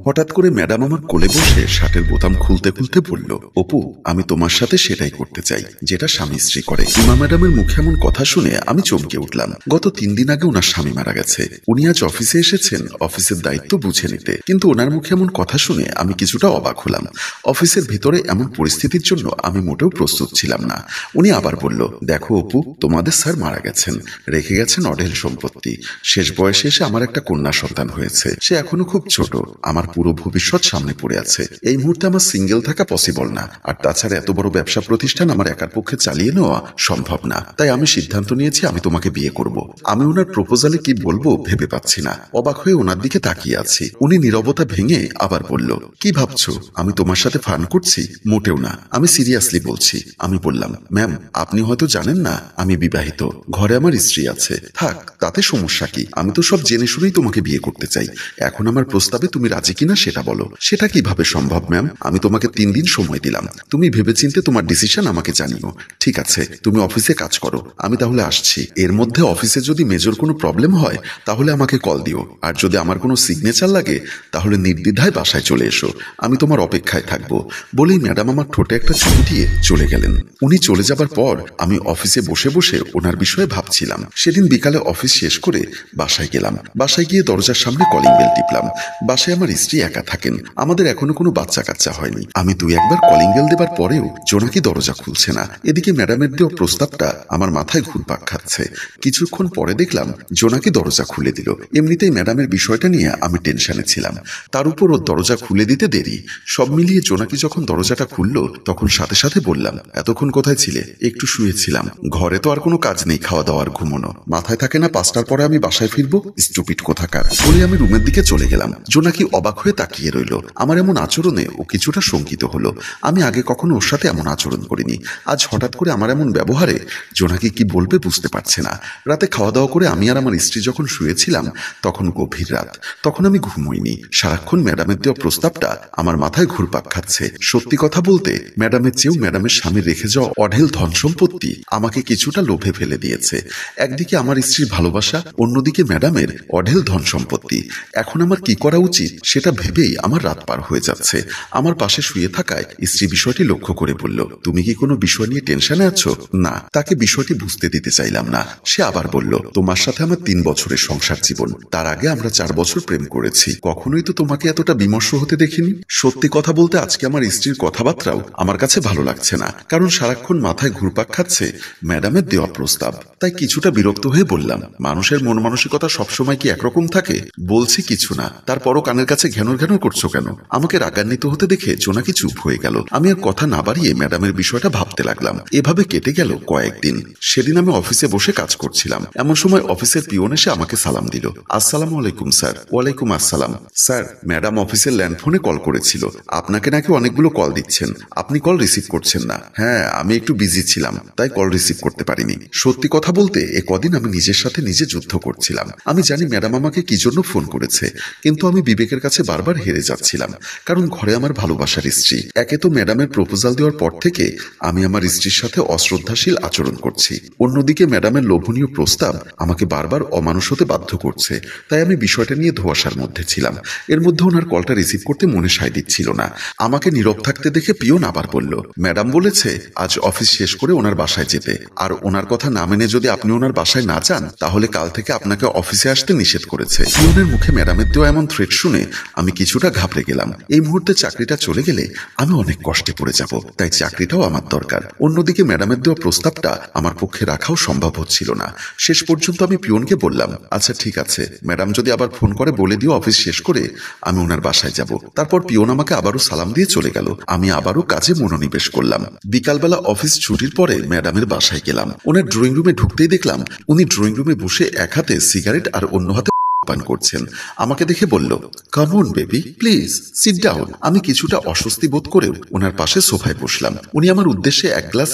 হঠাৎ করে ম্যাডাম আমার কোলে বসে শার্টের বোতাম খুলতে খুলতে বলল, অপু, আমি তোমার সাথে সেটাই করতে চাই যেটা স্বামী স্ত্রী করে। ইমা ম্যাডামের মুখে এমন কথা শুনে আমি চমকে উঠলাম। গত 3 দিন আগে ওনার স্বামী মারা গেছে। উনি আজ অফিসে এসেছেন অফিসের দায়িত্ব বুঝে নিতে, কিন্তু ওনার মুখে এমন কথা শুনে আমি কিছুটা অবাক হলাম। অফিসের ভিতরে এমন পরিস্থিতির জন্য আমি মোটেও প্রস্তুত ছিলাম না। উনি আবার বলল, দেখো অপু, তোমাদের স্যার মারা গেছেন, রেখে গেছেন অঢেল সম্পত্তি। শেষ বয়সে এসে আমার একটা কন্যা সন্তান হয়েছে। সে এখনো খুব ছোট। আমার পুরো ভবিষ্যৎ সামনে পড়ে আছে। এই মুহূর্তে আমার সিঙ্গেল থাকা পসিবল না। আর তাছাড়া এত বড় ব্যবসা প্রতিষ্ঠান আমার একার পক্ষে চালিয়ে নেওয়া সম্ভব না। তাই আমি সিদ্ধান্ত নিয়েছি আমি তোমাকে বিয়ে করব। আমি ওনার প্রপোজালে কি বলবো ভেবে পাচ্ছি না। অবাক হয়ে ওনার দিকে তাকিয়ে আছি। উনি নীরবতা ভেঙে আবার বলল, কি ভাবছো আমি তোমার সাথে ফান করছি? মোটেও না, আমি সিরিয়াসলি বলছি। আমি বললাম, ম্যাম, আপনি হয়তো জানেন না আমি বিবাহিত, ঘরে আমার স্ত্রী আছে। থাক, তাতে সমস্যা কি? আমি তো সব জেনে শুনেই তোমাকে বিয়ে করতে চাই। এখন আমার প্রস্তাবে তুমি রাজি কিনা সেটা বলো। সেটা কিভাবে সম্ভব ম্যাম? আমি তোমাকে 3 দিন সময় দিলাম, তুমি ভেবেচিন্তে তোমার ডিসিশন আমাকে জানিও। ঠিক আছে, তুমি অফিসে কাজ করো, আমি তাহলে আসছি। এর মধ্যে অফিসে যদি মেজর কোনো প্রবলেম হয় তাহলে আমাকে কল দিও। আর যদি আমার কোনো সিগনেচার লাগে তাহলে নির্দ্বিধায় বাসায় চলে এসো, আমি তোমার অপেক্ষায় থাকবো। বলেই ম্যাডাম আমার ঠোঁটে একটা চুমু দিয়ে চলে গেলেন। উনি চলে যাবার পর আমি অফিসে বসে বসে ওনার বিষয়ে ভাবছিলাম। সেদিন বিকালে অফিস শেষ করে বাসায় গেলাম। বাসায় গিয়ে দরজার সামনে কলিং বেল টিপলাম। বাসায় আমার স্ত্রী একা থাকেন, আমাদের এখনো কোনো বাচ্চা কাচ্চা হয়নি। আমি 2-1 বার কলিং বেল দেবার পরেও জোনাকি দরজা খুলছে না। এদিকে ম্যাডামের দেওয়া প্রস্তাবটা আমার মাথায় ঘুরপাক খাচ্ছে। কিছুক্ষণ পরে দেখলাম জোনাকি দরজা খুলে দিল। এমনিতেই ম্যাডামের বিষয়টা নিয়ে আমি টেনশনে ছিলাম, তার উপর ওর দরজা খুলে দিতে দেরি। সব মিলিয়ে জোনাকি যখন দরজাটা খুললো তখন সাথে সাথে বললাম, এতক্ষণ কোথায় ছিলে? একটু শুয়েছিলাম। ঘরে তো আর কোনো কাজ নেই, খাওয়া দাওয়ার ঘুমোনো। মাথায় থাকে না 5টার পরে আমি বাসায় ফিরবো? স্টুপিড কোথাকার। বলে আমি রুমের দিকে চলে গেলাম। জোনাকি অবাক হয়ে তাকিয়ে রইল। আমার এমন আচরণে ও কিছুটা শঙ্কিত হলো। আমি আগে কখনো ওর সাথে এমন আচরণ করিনি। আজ হঠাৎ করে আমার এমন ব্যবহারে জোনাকি কি বলবে বুঝতে পারছে না। রাতে খাওয়া দাওয়া করে আমি আর আমার স্ত্রী যখন শুয়েছিলাম তখন গভীর রাত। তখন আমি ঘুমোইনি। সারাক্ষণ ম্যাডামের দেওয়া প্রস্তাবটা আমার মাথায় ঘুরপাক খাচ্ছে। সত্যি কথা বলতে ম্যাডামের চেয়েও ম্যাডামের স্বামীর রেখে যাওয়া অঢেল ধন সম্পত্তি আমাকে কিছুটা লোভে ফেলে দিয়েছে। একদিকে আমার স্ত্রীর ভালোবাসা, অন্যদিকে ম্যাডামের অঢেল ধন সম্পত্তি। এখন আমার কি করা উচিত সেটা ভেবেই আমার রাত পার হয়ে যাচ্ছে। আমার পাশে শুয়ে থাকায় স্ত্রী বিষয়টি লক্ষ্য করে বলল, তুমি কি কোনো বিষয় নিয়ে টেনশনে আছো? না। তাকে বিষয়টি বুঝতে দিতে চাইলাম না। সে আবার বলল, তোমার সাথে আমার 3 বছরের সংসার জীবন, তার আগে আমরা 4 বছর প্রেম করেছি। কখনোই তো তোমাকে এতটা বিমর্ষ হতে দেখিনি। সত্যি কথা বলতে আজকে আমার স্ত্রীর কথাবার্তাও আমার কাছে ভালো লাগছে না, কারণ সারাক্ষণ মাথায় ঘুরপাক খাচ্ছে ম্যাডামের দেওয়া প্রস্তাব। তাই কিছুটা বিরক্ত হয়ে বললাম, মানুষের মন মানসিকতা সবসময় কি একরকম থাকে? বলছি কিছু না, তারপরও কানের কাছে ঘ্যানর ঘ্যানর করছো কেন? আমাকে রাগান্বিত হতে দেখে জোনাকি চুপ হয়ে গেল। আমি আর কথা না বাড়িয়ে ম্যাডামের বিষয়টা ভাবতে লাগলাম। এভাবে কেটে গেল কয়েকদিন। সেদিন আমি অফিসে বসে কাজ করছিলাম। এমন সময় অফিসের পিয়ন এসে আমাকে সালাম দিল। আসসালামু আলাইকুম স্যার। ওয়ালাইকুম আসসালাম। স্যার, ম্যাডাম অফিসের ল্যান্ডফোনে কল করেছিল, আপনাকে নাকি অনেকগুলো কল দিচ্ছেন, আপনি কল রিসিভ করছেন না। হ্যাঁ, আমি একটু বিজি ছিলাম, তাই কল রিসিভ করতে পারিনি। সত্যি কথা বলতে এ কদিন আমি নিজের সাথে নিজে যুদ্ধ করছিলাম। আমি জানি ম্যাডাম আমাকে কি জন্য ফোন করেছে, কিন্তু আমি বিবেকের কাছে বারবার হেরে যাচ্ছিলাম। কারণ ঘরে আমার ভালোবাসার স্ত্রী। একে তো ম্যাডামের প্রপোজাল দেওয়ার পর থেকে আমি আমার স্ত্রীর সাথে অশ্রদ্ধাশীল আচরণ করছি, অন্যদিকে ম্যাডামের লোভনীয় প্রস্তাব আমাকে বারবার অমানুষ হতে বাধ্য করছে। তাই আমি বিষয়টা নিয়ে ধোঁয়াশার মধ্যে ছিলাম। এর মধ্যে ওনার কলটা রিসিভ করতে মনে সায় দিচ্ছিল না। আমাকে নীরব থাকতে দেখে পিয়ন আবার বলল, ম্যাডাম বলেছে আজ অফিস শেষ করে ওনার বাসায় যেতে, আর ওনার কথা না মেনে যদি আপনি ওনার বাসায় না যান তাহলে কাল থেকে আপনাকে অফিসে আসতে নিষেধ করেছে। পিয়নের মুখে ম্যাডামের দেওয়া এমন থ্রেট শুনে আমি কিছুটা ঘাবড়ে গেলাম। এই মুহূর্তে চাকরিটা চলে গেলে আমি অনেক কষ্টে পড়ে যাব, তাই চাকরিটাও আমার দরকার। অন্যদিকে ম্যাডামের দেওয়া প্রস্তাবটা আমার পক্ষে রাখাও সম্ভব হচ্ছিল না। শেষ পর্যন্ত আমি পিয়নকে বললাম, আচ্ছা ঠিক আছে, ম্যাডাম যদি আবার ফোন করে বলে দিও অফিস শেষ করে আমি ওনার বাসায় যাব। তারপর পিয়ন আমাকে আবারও সালাম দিয়ে চলে গেল। আমি আবারও কাজে মনোনিবেশ করলাম। বিকালবেলা অফিস ছুটির পরে ম্যাডামের বাসায় গেলাম। ওনার ড্রয়িং রুমে ঢুকতেই দেখলাম উনি ড্রয়িং রুমে বসে এক হাতে সিগারেট আর অন্য হাতে পান করছেন। আমাকে দেখে বলল, come on baby, please sit down. আমি কিছুটা অস্বস্তি বোধ করেও ওনার পাশে সোফায় বসলাম। উনি আমার উদ্দেশ্যে 1 গ্লাস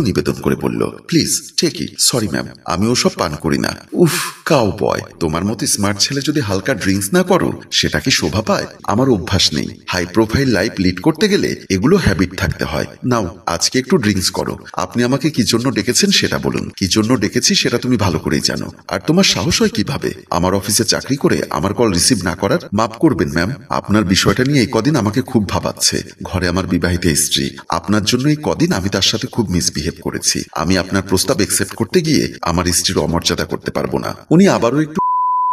নিবেদন করে বলল, please take it. Sorry ma'am, আমি ওসব পান করি না। উফ, কাউ বয়, তোমার মতো স্মার্ট ছেলে যদি হালকা ড্রিঙ্কস না করো সেটা কি শোভা পায়? আমার অভ্যাস নেই। হাই প্রোফাইল লাইফ লিড করতে গেলে এগুলো হ্যাবিট থাকতে হয়। নাও আজকে একটু ড্রিঙ্কস করো। আপনি আমাকে কি জন্য ডেকেছেন সেটা বলুন। কি জন্য ডেকেছি সেটা তুমি ভালো করেই জানো। আর তোমার সাহস হয় কিভাবে আমার অফিসে চাকরি করে আমার কল রিসিভ না করার? মাফ করবেন ম্যাম, আপনার বিষয়টা নিয়ে এই কদিন আমাকে খুব ভাবাচ্ছে। ঘরে আমার বিবাহিত স্ত্রী, আপনার জন্য এই কদিন আমি তার সাথে খুব মিসবিহেভ করেছি। আমি আপনার প্রস্তাব একসেপ্ট করতে গিয়ে আমার স্ত্রীর অমর্যাদা করতে পারবো না। উনি আবারও একটু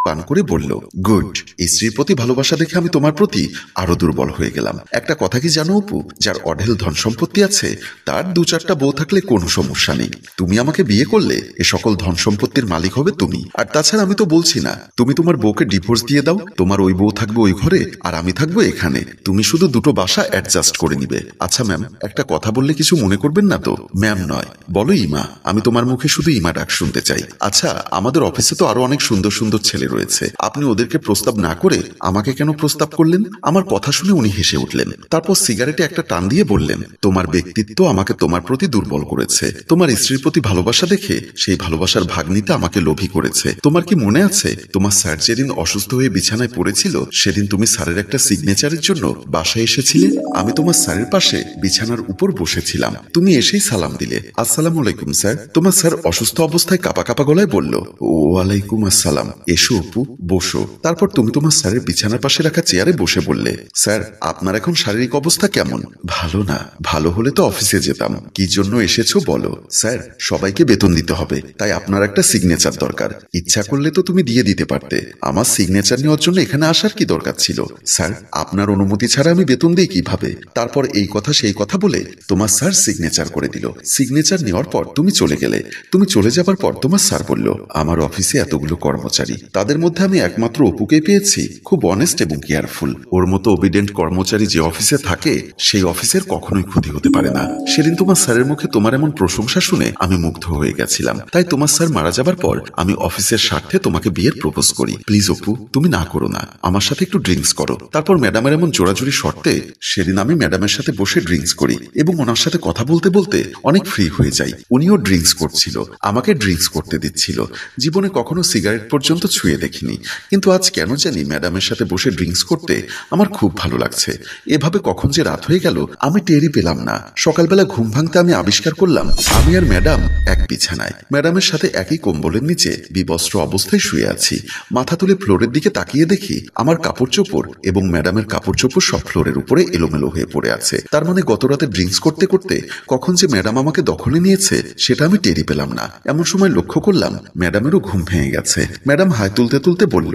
পান করে বলল, গুড। স্ত্রীর প্রতি ভালোবাসা দেখে আমি তোমার প্রতি আরো দুর্বল হয়ে গেলাম। একটা কথা কি জানো অপু, যার অঢেল ধন সম্পত্তি আছে তার 2-4টা বউ থাকলে কোনো সমস্যা নেই। তুমি আমাকে বিয়ে করলে এ সকল ধন সম্পত্তির মালিক হবে তুমি। আর তাছাড়া আমি তো বলছি না তুমি তোমার বউকে ডিভোর্স দিয়ে দাও, তোমার ওই বউ থাকবে ওই ঘরে আর আমি থাকবো এখানে। তুমি শুধু দুটো বাসা অ্যাডজাস্ট করে নিবে। আচ্ছা ম্যাম, একটা কথা বললে কিছু মনে করবেন না তো? ম্যাম নয়, বলো ইমা। আমি তোমার মুখে শুধু ইমা ডাক শুনতে চাই। আচ্ছা, আমাদের অফিসে তো আরো অনেক সুন্দর সুন্দর ছেলে রয়েছে, আপনি ওদেরকে প্রস্তাব না করে আমাকে কেন প্রস্তাব করলেন? আমার কথা শুনে উনি হেসে উঠলেন। তারপর সিগারেটে একটা টান দিয়ে বললেন, তোমার ব্যক্তিত্ব আমাকে তোমার প্রতি দুর্বল করেছে। তোমার স্ত্রীর প্রতি ভালোবাসা দেখে সেই ভালোবাসার ভাগ নিতে আমাকে লোভী করেছে। তোমার কি মনে আছে তোমার স্যার যেদিন অসুস্থ হয়ে বিছানায় পড়েছিল সেদিন তুমি স্যারের একটা সিগনেচারের জন্য বাসায় এসেছিলে? আমি তোমার স্যারের পাশে বিছানার উপর বসেছিলাম, তুমি এসেই সালাম দিলে, আসসালামু আলাইকুম স্যার। তোমার স্যার অসুস্থ অবস্থায় কাঁপা কাঁপা গলায় বলল, ওয়ালাইকুম আসসালাম, এসো অপু বসো। তারপর তুমি তোমার স্যারের বিছানার পাশে রাখা চেয়ারে বসে বললে, স্যার আপনার এখন শারীরিক অবস্থা কেমন? ভালো না। ভালো হলে তো অফিসে যেতাম। কি জন্য এসেছো বলো? স্যার সবাইকে বেতন দিতে হবে, তাই আপনার একটা সিগনেচার দরকার। ইচ্ছা করলে তো তুমি দিয়ে দিতে পারতে। আমার সিগনেচার নেওয়ার জন্য এখানে আসার কি দরকার ছিল? স্যার আপনার অনুমতি ছাড়া আমি বেতন দিই কিভাবে? তারপর এই কথা সেই কথা বলে তোমার স্যার সিগনেচার করে দিল। সিগনেচার নেওয়ার পর তুমি চলে গেলে। তুমি চলে যাবার পর তোমার স্যার বলল, আমার অফিসে এতগুলো কর্মচারী, তাদের মধ্যে আমি একমাত্র অপুকে পেয়েছি, খুব অনেস্ট এবং কেয়ারফুল। ওর মতো ওবিডেন্ট কর্মচারী যে অফিসে থাকে সেই অফিসের কখনোই ক্ষতি হতে পারে না। সেদিন তোমার স্যারের মুখে তোমার এমন প্রশংসা শুনে আমি মুগ্ধ হয়ে গেছিলাম। তাই তোমার স্যার মারা যাবার পর আমি অফিসের স্বার্থে তোমাকে বিয়ের প্রপোজ করি। প্লিজ অপু, তুমি না করো না, আমার সাথে একটু ড্রিঙ্কস করো। তারপর ম্যাডামের এমন জোরাজুরি শর্তে সেদিন আমি ম্যাডামের সাথে বসে ড্রিঙ্কস করি এবং ওনার সাথে কথা বলতে বলতে অনেক ফ্রি হয়ে যাই। উনিও ড্রিঙ্কস করছিল, আমাকে ড্রিঙ্কস করতে দিচ্ছিল। জীবনে কখনো সিগারেট পর্যন্ত ছুঁয়ে দেখিনি, কিন্তু আজ কেন জানি ম্যাডামের সাথে বসে ড্রিঙ্কস করতে আমার খুব ভালো লাগছে। এভাবে কখন যে রাত হয়ে গেল আমি টেরই পেলাম না। সকালবেলা ঘুম ভাঙতে আমি আবিষ্কার করলাম আমি আর ম্যাডাম এক বিছানায়, ম্যাডামের সাথে একই কম্বলের নিচে বিবস্ত্র অবস্থায় শুয়ে আছি। মাথা তুলে ফ্লোরের দিকে তাকিয়ে দেখি আমার কাপড় চোপড় এবং ম্যাডামের কাপড় চোপড় সব ফ্লোরের উপরে এলোমেলো হয়ে পড়ে আছে। তার মানে গত রাতে ড্রিঙ্কস করতে করতে কখন যে ম্যাডাম আমাকে দখলে নিয়েছে সেটা আমি টেরই পেলাম না। এমন সময় লক্ষ্য করলাম ম্যাডামেরও ঘুম ভেঙে গেছে। ম্যাডাম হাই তুলতে তুলতে বলল,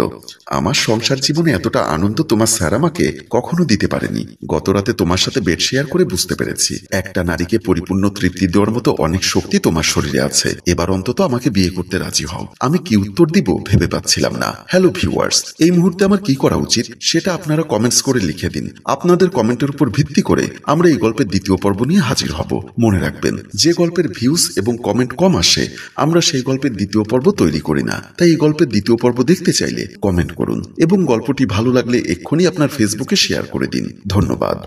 আমার সংসার জীবনে এতটা আনন্দ তোমার স্যার আমাকে কখনো দিতে পারেনি। গত রাতে তোমার সাথে বেড শেয়ার করে বুঝতে পেরেছি একটা নারীকে পরিপূর্ণ তৃপ্তি দেওয়ার মতো অনেক শক্তি তোমার শরীরে আছে। এবার অন্তত আমাকে বিয়ে করতে রাজি হও। আমি কি উত্তর দিব ভেবে পাচ্ছিলাম না। হ্যালো ভিউয়ার্স, এই মুহূর্তে আমার কি করা উচিত সেটা আপনারা কমেন্টস করে লিখে দিন। আপনাদের কমেন্টের উপর ভিত্তি করে আমরা এই গল্পের দ্বিতীয় পর্ব নিয়ে হাজির হব। মনে রাখবেন, যে গল্পের ভিউজ এবং কমেন্ট কম আসে আমরা সেই গল্পের দ্বিতীয় পর্ব তৈরি করি না। তাই এই গল্পের দ্বিতীয় পর্ব দেখতে চাইলে কমেন্ট করুন এবং গল্পটি ভালো লাগলে এক্ষুনি আপনার ফেসবুকে শেয়ার করে দিন। ধন্যবাদ।